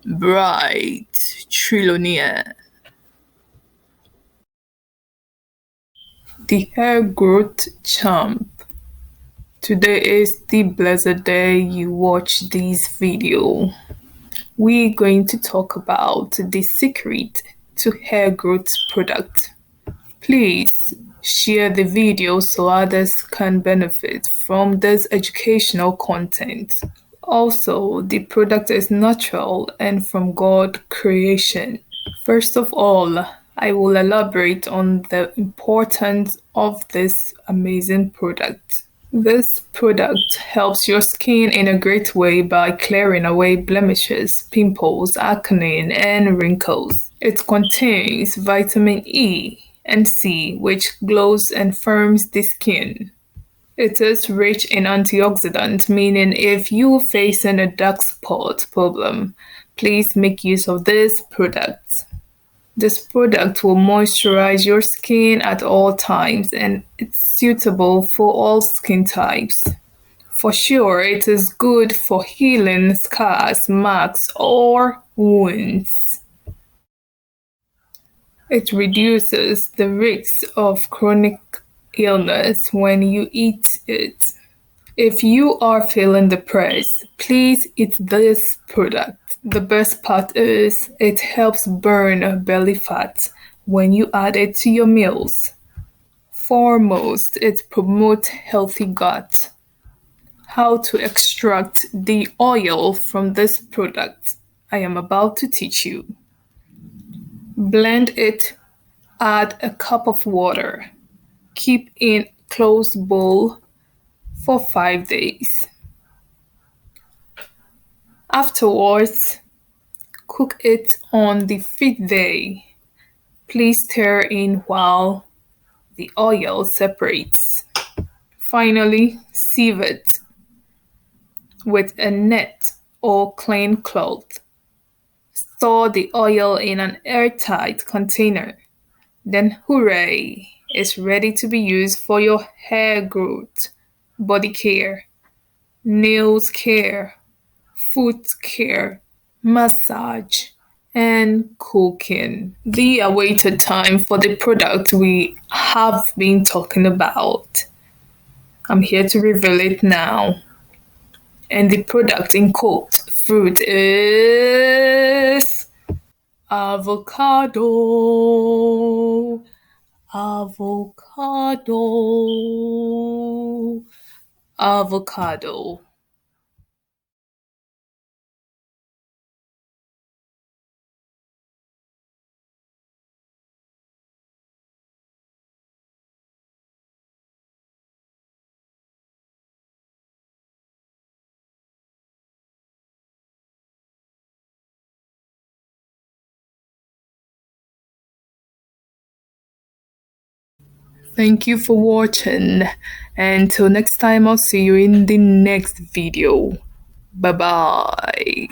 Bright Trillionaire. The hair growth champ. Today is the blessed day you watch this video. We're going to talk about the secret to hair growth product. Please share the video so others can benefit from this educational content. Also, the product is natural and from God creation. First of all, I will elaborate on the importance of this amazing product. This product helps your skin in a great way by clearing away blemishes, pimples, acne, and wrinkles. It contains vitamin E and C, which glows and firms the skin. It is rich in antioxidants, meaning if you're facing a dark spot problem, please make use of this product. This product will moisturize your skin at all times and it's suitable for all skin types. For sure, it is good for healing scars, marks, or wounds. It reduces the risk of chronic illness when you eat it. If you are feeling depressed, please eat this product. The best part is it helps burn belly fat when you add it to your meals. Foremost, it promotes healthy gut. How to extract the oil from this product, I am about to teach you. Blend it, add a cup of water. Keep in closed bowl for 5 days. Afterwards, cook it on the 5th day. Please stir in while the oil separates. Finally, sieve it with a net or clean cloth. Store the oil in an airtight container. Then hooray! It's ready to be used for your hair growth, body care, nails care, foot care, massage, and cooking. The awaited time for the product we have been talking about. I'm here to reveal it now. And the product in quote fruit is avocado. Avocado. Avocado. Thank you for watching. Until next time, I'll see you in the next video. Bye bye.